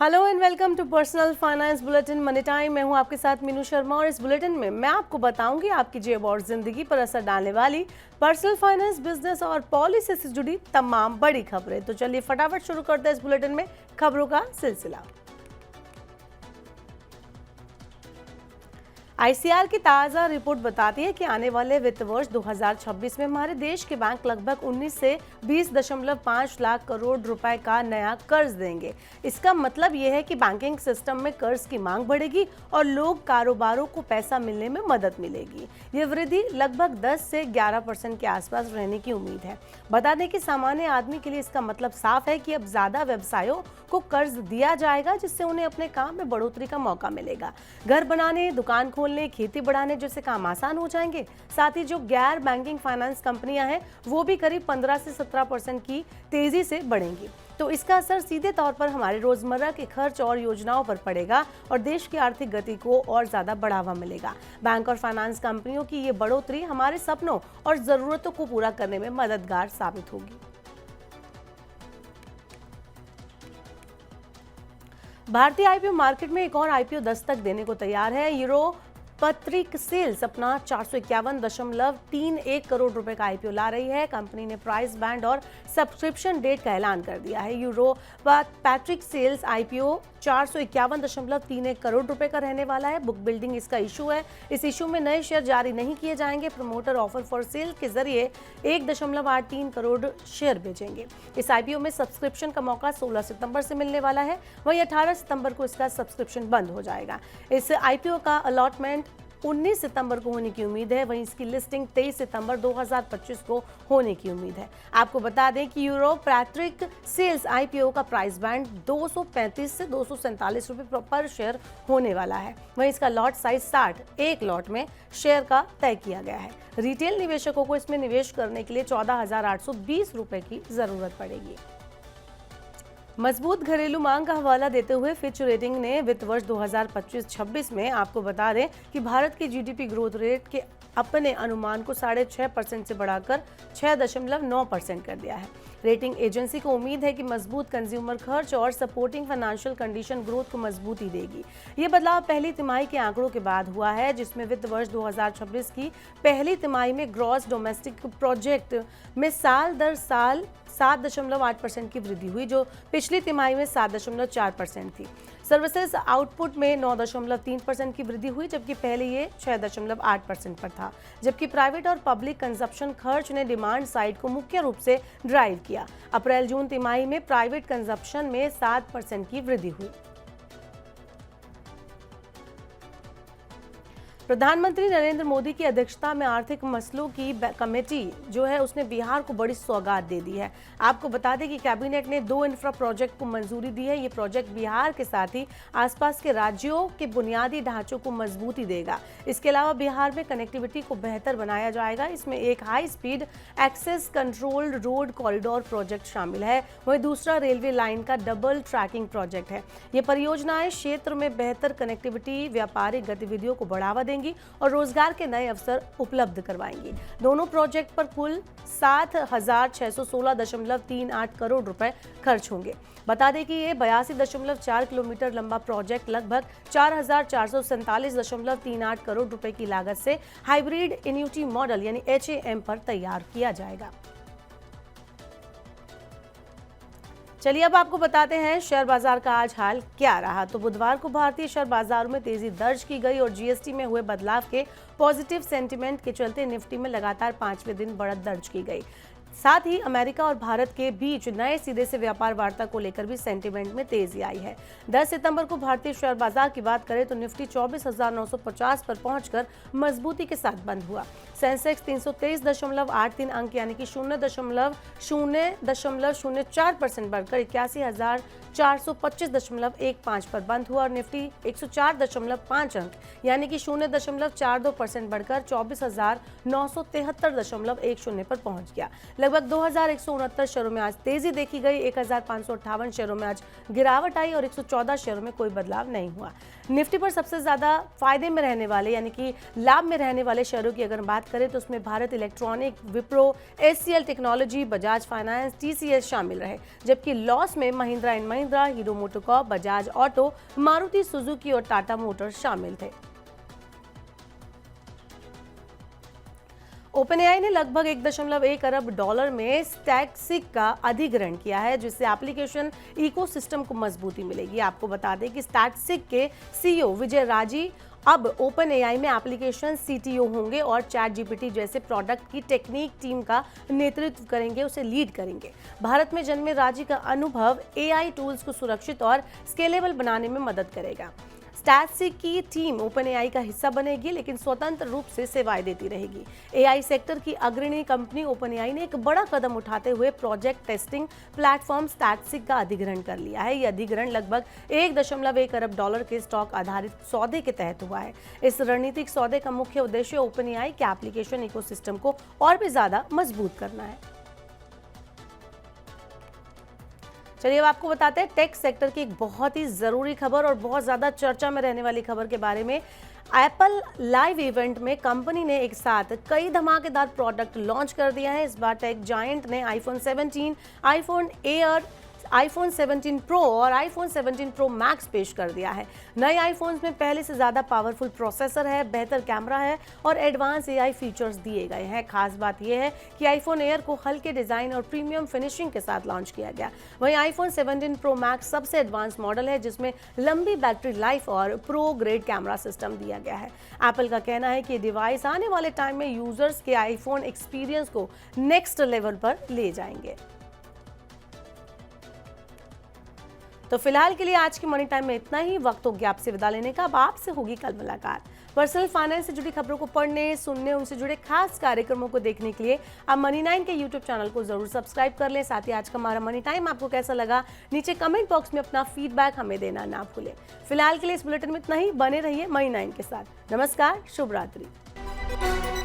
Hello and welcome to personal finance bulletin money time. मैं हूं आपके साथ मीनू शर्मा और इस बुलेटिन में मैं आपको बताऊंगी आपकी जेब और जिंदगी पर असर डालने वाली पर्सनल फाइनेंस, बिजनेस और पॉलिसी से जुड़ी तमाम बड़ी खबरें। तो चलिए फटाफट शुरू करते हैं इस बुलेटिन में खबरों का सिलसिला। आईसीआर की ताज़ा रिपोर्ट बताती है कि आने वाले वित्त वर्ष 2026 में हमारे देश के बैंक लगभग 19 से 20.5 लाख करोड़ रुपए का नया कर्ज देंगे। इसका मतलब यह है कि बैंकिंग सिस्टम में कर्ज की मांग बढ़ेगी और लोग कारोबारों को पैसा मिलने में मदद मिलेगी। ये वृद्धि लगभग 10 से 11% के आसपास रहने की उम्मीद है। बता दें कि सामान्य आदमी के लिए इसका मतलब साफ है कि अब ज्यादा व्यवसायों को कर्ज दिया जाएगा, जिससे उन्हें अपने काम में बढ़ोतरी का मौका मिलेगा। घर बनाने, दुकान खोलने, खेती बढ़ाने जैसे काम आसान हो जाएंगे। साथ ही जो गैर बैंकिंग फाइनेंस कंपनियां हैं वो भी करीब 15 से 17% की तेजी से बढ़ेंगी। तो इसका असर सीधे तौर पर हमारे रोजमर्रा के खर्च और योजनाओं पर पड़ेगा और देश की आर्थिक गति को और ज्यादा बढ़ावा मिलेगा। बैंक और फाइनेंस कंपनियों की ये बढ़ोतरी हमारे सपनों और जरूरतों को पूरा करने में मददगार साबित होगी। भारतीय आईपीओ मार्केट में एक और आईपीओ दस्तक देने को तैयार है। यूरो पत्रिक सेल्स अपना 451.31 करोड़ रुपए का आईपीओ ला रही है। कंपनी ने प्राइस बैंड और सब्सक्रिप्शन डेट का ऐलान कर दिया है। Euro Pratik Sales IPO 451.31 crore रुपए का रहने वाला है। बुक बिल्डिंग इसका इशू है। इस इशू में नए शेयर जारी नहीं किए जाएंगे। प्रमोटर ऑफर फॉर सेल के जरिए 1.83 करोड़ शेयर बेचेंगे। इस आईपीओ में सब्सक्रिप्शन का मौका 16 सितंबर से मिलने वाला है। वहीं 18 सितंबर को इसका सब्सक्रिप्शन बंद हो जाएगा। इस आईपीओ का अलॉटमेंट 19 सितंबर को होने की उम्मीद है। वहीं इसकी लिस्टिंग 23 सितंबर 2025 को होने की उम्मीद है। आपको बता दें कि यूरो पैट्रिक सेल्स आईपीओ का प्राइस बैंड 235 से 247 रुपए पर शेयर होने वाला है। वहीं इसका लॉट साइज 60 एक लॉट में शेयर का तय किया गया है। रिटेल निवेशकों को इसमें निवेश करने के लिए 14,820 रुपए की जरूरत पड़ेगी। मजबूत घरेलू मांग का हवाला देते हुए फिच रेटिंग ने वित्त वर्ष 2025-26 में आपको बता दें कि भारत की जीडीपी ग्रोथ रेट के अपने अनुमान को 6.5% से बढ़ाकर 6.9% कर दिया है। रेटिंग एजेंसी को उम्मीद है कि मजबूत कंज्यूमर खर्च और सपोर्टिंग फाइनेंशियल कंडीशन ग्रोथ को मजबूती देगी। ये बदलाव पहली तिमाही के आंकड़ों के बाद हुआ है, जिसमें वित्त वर्ष 2026 की पहली तिमाही में ग्रॉस डोमेस्टिक प्रोजेक्ट में साल दर साल 7.8% की वृद्धि हुई, जो पिछली तिमाही में 7.4% थी। सर्विसेज आउटपुट में 9.3% की वृद्धि हुई, जबकि पहले ये 6.8% पर था। जबकि प्राइवेट और पब्लिक कंजप्शन खर्च ने डिमांड साइड को मुख्य रूप से ड्राइव किया। अप्रैल जून तिमाही में प्राइवेट कंजप्शन में 7% की वृद्धि हुई। प्रधानमंत्री नरेंद्र मोदी की अध्यक्षता में आर्थिक मसलों की कमेटी जो है उसने बिहार को बड़ी सौगात दे दी है। आपको बता दें कि कैबिनेट ने 2 इंफ्रा प्रोजेक्ट को मंजूरी दी है। ये प्रोजेक्ट बिहार के साथ ही आसपास के राज्यों के बुनियादी ढांचों को मजबूती देगा। इसके अलावा बिहार में कनेक्टिविटी को बेहतर बनाया जाएगा। इसमें एक high speed access controlled road corridor project शामिल है। वहीं दूसरा रेलवे लाइन का डबल ट्रैकिंग प्रोजेक्ट है। ये परियोजनाएं क्षेत्र में बेहतर कनेक्टिविटी, व्यापारिक गतिविधियों को बढ़ावा देंगी और रोजगार के नए अवसर उपलब्ध करवाएंगी। दोनों प्रोजेक्ट पर कुल 7,616.38 करोड़ रुपए खर्च होंगे। बता दें कि ये 82.4 किलोमीटर लंबा प्रोजेक्ट लगभग 4,447.38 करोड़ रुपए की लागत से हाइब्रिड एन्युटी मॉडल यानी HAM पर तैयार किया जाएगा। चलिए अब आपको बताते हैं शेयर बाजार का आज हाल क्या रहा। तो बुधवार को भारतीय शेयर बाजारों में तेजी दर्ज की गई और जीएसटी में हुए बदलाव के पॉजिटिव सेंटीमेंट के चलते निफ्टी में लगातार 5वें दिन बढ़त दर्ज की गई। साथ ही अमेरिका और भारत के बीच नए सिरे से व्यापार वार्ता को लेकर भी सेंटीमेंट में तेजी आई है। 10 सितंबर को भारतीय शेयर बाजार की बात करें तो निफ्टी 24,950 पर पहुंचकर मजबूती के साथ बंद हुआ। सेंसेक्स 323.83 अंक यानी कि 0.04% बढ़कर 81,425.15 पर बंद हुआ और निफ्टी 104.5 अंक यानी कि 0.42% बढ़कर 24,973.10 पर पहुंच गया। लगभग 2169 शेयरों में आज तेजी देखी गई। 1558 शेयरों में आज गिरावट आई और 114 शेयरों में कोई बदलाव नहीं हुआ। निफ्टी पर सबसे ज्यादा फायदे में रहने वाले यानी कि लाभ में रहने वाले शेयरों की अगर बात करें तो उसमें Bharat electronic, Wipro, HCL technology, Bajaj finance, TCS शामिल रहे। जबकि लॉस में Mahindra and Mahindra, hero MotoCorp, Bajaj auto, Maruti Suzuki और टाटा मोटर्स शामिल थे। ओपनएआई ने लगभग 1.1 अरब डॉलर में स्टैटसिक का अधिग्रहण किया है, जिससे एप्लीकेशन इकोसिस्टम को मजबूती मिलेगी। आपको बता दें कि स्टैटसिक के सीईओ विजय राजी अब ओपनएआई में एप्लीकेशन सीटीओ होंगे और चैट जीपीटी जैसे प्रोडक्ट की टेक्निक टीम का नेतृत्व करेंगे, उसे लीड करेंगे। भारत में जन्मे राजी का अनुभव एआई टूल्स को सुरक्षित और स्केलेबल बनाने में मदद करेगा। स्टैटसिक की टीम ओपनएआई का हिस्सा बनेगी, लेकिन स्वतंत्र रूप से सेवाएं देती रहेगी। एआई सेक्टर की अग्रणी कंपनी ओपनएआई ने एक बड़ा कदम उठाते हुए प्रोजेक्ट टेस्टिंग प्लेटफॉर्म स्टैटसिक का अधिग्रहण कर लिया है। यह अधिग्रहण लगभग 1.1 अरब डॉलर के स्टॉक आधारित सौदे के तहत हुआ है। इस रणनीतिक सौदे का मुख्य उद्देश्य ओपनएआई के एप्लीकेशन इकोसिस्टम को और भी ज्यादा मजबूत करना है। चलिए अब आपको बताते हैं टेक सेक्टर की एक बहुत ही जरूरी खबर और बहुत ज्यादा चर्चा में रहने वाली खबर के बारे में। एप्पल लाइव इवेंट में कंपनी ने एक साथ कई धमाकेदार प्रोडक्ट लॉन्च कर दिया है। इस बार टेक जायंट ने iPhone 17, iPhone air, iPhone 17 pro और आईफोन 17 प्रो मैक्स पेश कर दिया है। नए आईफोन्स में पहले से ज़्यादा पावरफुल प्रोसेसर है, बेहतर कैमरा है और एडवांस एआई फीचर्स दिए गए हैं। खास बात यह है कि आईफोन एयर को हल्के डिज़ाइन और प्रीमियम फिनिशिंग के साथ लॉन्च किया गया। वहीं आईफोन 17 प्रो मैक्स सबसे एडवांस मॉडल है, जिसमें लंबी बैटरी लाइफ और प्रो ग्रेड कैमरा सिस्टम दिया गया है। एप्पल का कहना है कि डिवाइस आने वाले टाइम में यूजर्स के आईफोन एक्सपीरियंस को नेक्स्ट लेवल पर ले जाएंगे। तो फिलहाल के लिए आज के मनी टाइम में इतना ही। वक्त हो गया आपसे विदा लेने का। अब आपसे होगी कल मुलाकात। पर्सनल फाइनेंस से जुड़ी खबरों को पढ़ने, सुनने, उनसे जुड़े खास कार्यक्रमों को देखने के लिए आप मनी 9 के यूट्यूब चैनल को जरूर सब्सक्राइब कर लें। साथ ही आज का हमारा मनी टाइम आपको कैसा लगा, नीचे कमेंट बॉक्स में अपना फीडबैक हमें देना ना भूलें। फिलहाल के लिए इस बुलेटिन में इतना ही। बने रहिए मनी 9 के साथ। नमस्कार, शुभ रात्रि।